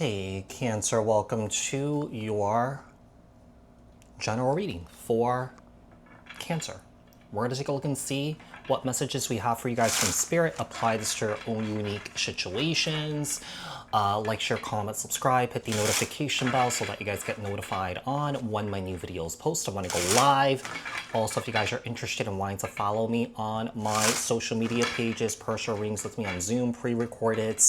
Hey Cancer, welcome to your general reading for Cancer. We're going to take a look and see what messages we have for you guys from Spirit. Apply this to your own unique situations. Like, share, comment, subscribe, hit the notification bell so that you guys get notified on when my new videos post. I want to go live. Also, if you guys are interested in wanting to follow me on my social media pages, personal readings with me on Zoom, pre-recorded,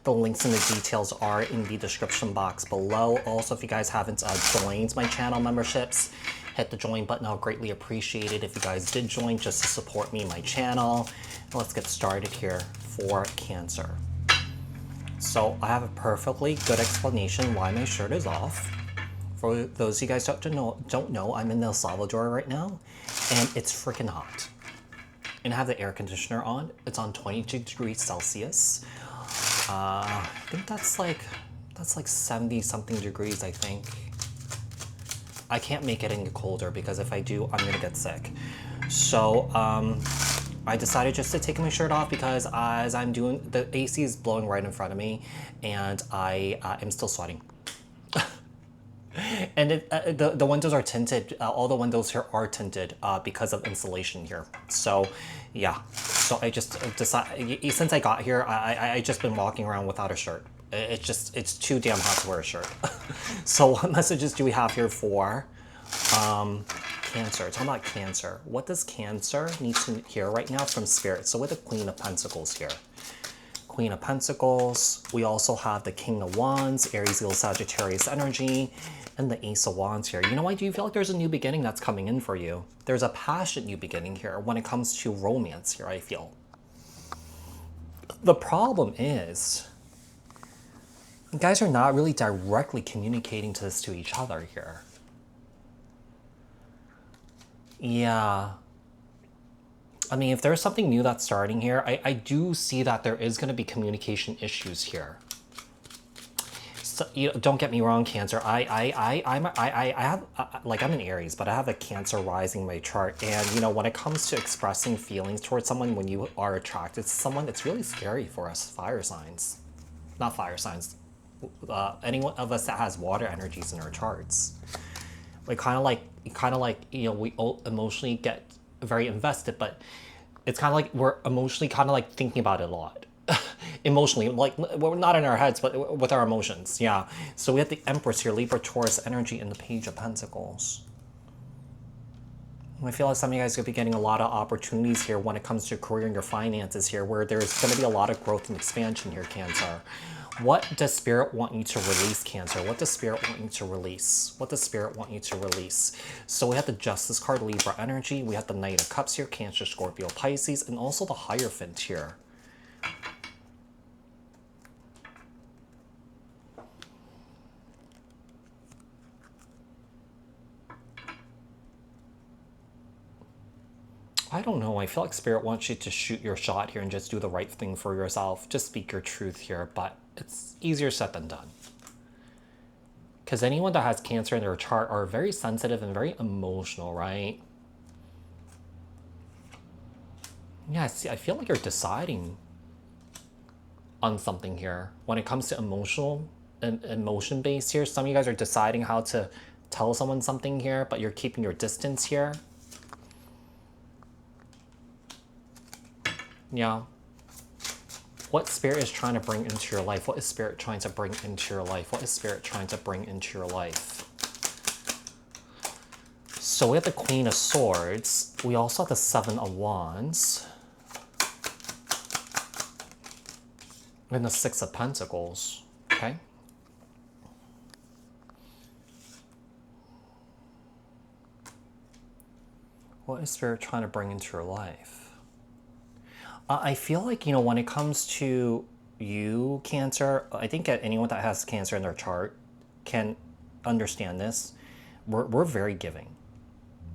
the links and the details are in the description box below. Also, if you guys haven't joined my channel memberships, hit the join button. I'll greatly appreciate it if you guys did join just to support me and my channel. And let's get started here for Cancer. So I have a perfectly good explanation why my shirt is off. For those of you guys don't know, I'm in El Salvador right now, and it's freaking hot. And I have the air conditioner on. It's on 22 degrees Celsius. I think that's like 70 something degrees, I think. I can't make it any colder because if I do, I'm gonna get sick. So I decided just to take my shirt off because as I'm doing, the AC is blowing right in front of me and I am still sweating. And the windows are tinted. All the windows here are tinted because of insulation here. So yeah, so I just decided, since I got here, I just been walking around without a shirt. It's too damn hot to wear a shirt. So what messages do we have here for Cancer? Talking about Cancer. What does Cancer need to hear right now from Spirit? So with the Queen of Pentacles here. Queen of Pentacles. We also have the King of Wands, Aries, Leo, Sagittarius energy, and the Ace of Wands here. You know, I do feel like there's a new beginning that's coming in for you. There's a passionate new beginning here when it comes to romance here, I feel. The problem is, you guys are not really directly communicating this to each other here. Yeah. I mean, if there's something new that's starting here, I do see that there is going to be communication issues here. So, you know, don't get me wrong, Cancer. I have like, I'm an Aries, but I have a Cancer rising in my chart, and you know, when it comes to expressing feelings towards someone, when you are attracted to someone, it's really scary for us fire signs, not fire signs. Anyone of us that has water energies in our charts, we kind of like, you know, we emotionally get very invested, but it's kind of like we're emotionally kind of like thinking about it a lot. Emotionally, like, we're not in our heads, but with our emotions. Yeah. So we have the Empress here, Libra, Taurus energy, and the Page of Pentacles. I feel like some of you guys could be getting a lot of opportunities here when it comes to career and your finances here, where there's going to be a lot of growth and expansion here, Cancer. What does Spirit want you to release, Cancer? What does Spirit want you to release? What does Spirit want you to release? So we have the Justice card, Libra energy. We have the Knight of Cups here, Cancer, Scorpio, Pisces, and also the Hierophant here. I don't know. I feel like Spirit wants you to shoot your shot here and just do the right thing for yourself. Just speak your truth here, but it's easier said than done. Because anyone that has Cancer in their chart are very sensitive and very emotional, right? Yeah, see, I feel like you're deciding on something here. When it comes to emotion-based here, some of you guys are deciding how to tell someone something here, but you're keeping your distance here. Yeah. What Spirit is trying to bring into your life? What is Spirit trying to bring into your life? What is Spirit trying to bring into your life? So we have the Queen of Swords. We also have the Seven of Wands. And the Six of Pentacles. Okay. What is Spirit trying to bring into your life? I feel like, you know, when it comes to you, Cancer, I think anyone that has Cancer in their chart can understand this. We're very giving.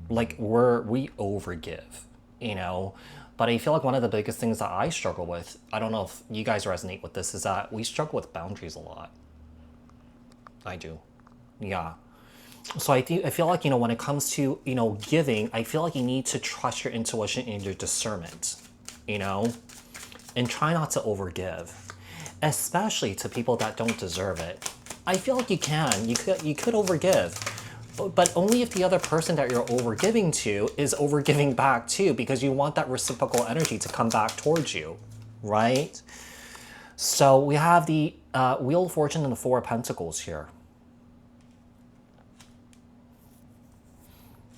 Like, we overgive, you know? But I feel like one of the biggest things that I struggle with, I don't know if you guys resonate with this, is that we struggle with boundaries a lot. I do. Yeah. So I feel like, you know, when it comes to, you know, giving, I feel like you need to trust your intuition and your discernment. You know, and try not to overgive, especially to people that don't deserve it. I feel like you can. You could overgive. But only if the other person that you're overgiving to is overgiving back too, because you want that reciprocal energy to come back towards you, right? So we have the Wheel of Fortune and the Four of Pentacles here.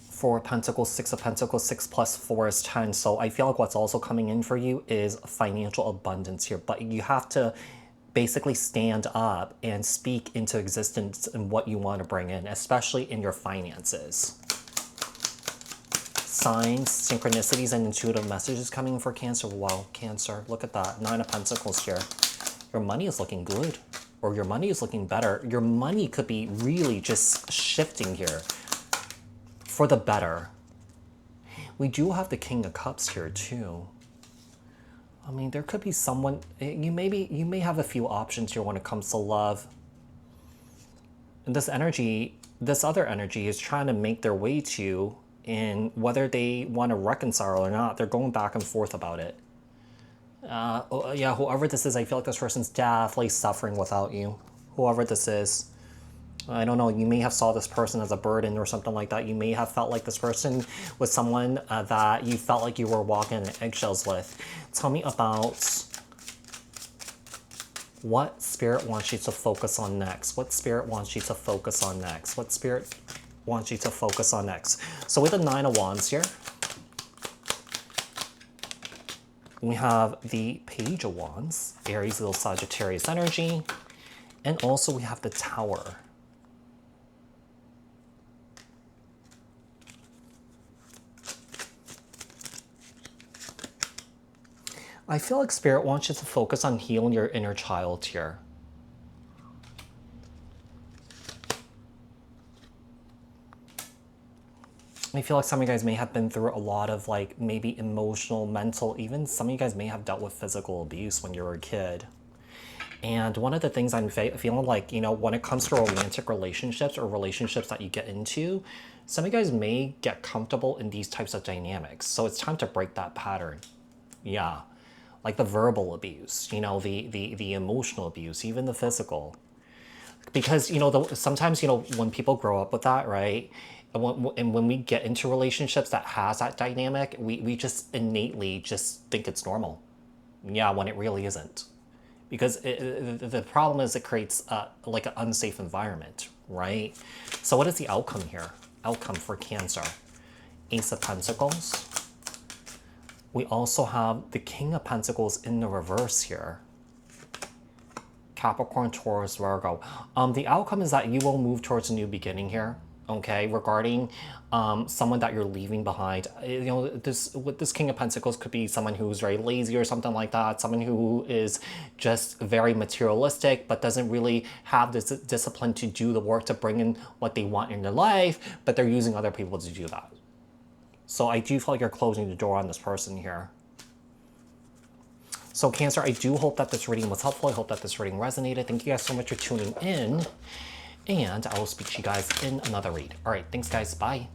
Four of Pentacles, Six of Pentacles, 6 plus 4 is 10. So I feel like what's also coming in for you is financial abundance here, but you have to basically stand up and speak into existence in what you want to bring in, especially in your finances. Signs, synchronicities, and intuitive messages coming for Cancer. Wow, Cancer, look at that. 9 of Pentacles here. Your money is looking good, or your money is looking better. Your money could be really just shifting here for the better. We do have the King of Cups here too. I mean, there could be someone, you may have a few options here when it comes to love. And this energy, this other energy is trying to make their way to you, and whether they want to reconcile or not, they're going back and forth about it. Yeah, whoever this is, I feel like this person's definitely suffering without you. Whoever this is. I don't know, you may have saw this person as a burden or something like that. You may have felt like this person was someone that you felt like you were walking in eggshells with. Tell me about what Spirit wants you to focus on next. What Spirit wants you to focus on next. What Spirit wants you to focus on next. So with the 9 of Wands here, we have the Page of Wands, Aries, little Sagittarius energy, and also we have the Tower. I feel like Spirit wants you to focus on healing your inner child here. I feel like some of you guys may have been through a lot of like maybe emotional, mental, even some of you guys may have dealt with physical abuse when you were a kid. And one of the things I'm feeling like, you know, when it comes to romantic relationships or relationships that you get into, some of you guys may get comfortable in these types of dynamics. So it's time to break that pattern. Yeah. Like the verbal abuse, you know, the emotional abuse, even the physical. Because, you know, sometimes, you know, when people grow up with that, right? And when we get into relationships that has that dynamic, we just innately just think it's normal. Yeah, when it really isn't. Because the problem is it creates like an unsafe environment, right? So what is the outcome here? Outcome for Cancer. Ace of Pentacles. We also have the King of Pentacles in the reverse here. Capricorn, Taurus, Virgo. The outcome is that you will move towards a new beginning here, okay? Regarding someone that you're leaving behind. You know, with this King of Pentacles could be someone who's very lazy or something like that. Someone who is just very materialistic, but doesn't really have this discipline to do the work to bring in what they want in their life, but they're using other people to do that. So I do feel like you're closing the door on this person here. So Cancer, I do hope that this reading was helpful. I hope that this reading resonated. Thank you guys so much for tuning in. And I will speak to you guys in another read. All right, thanks guys, bye.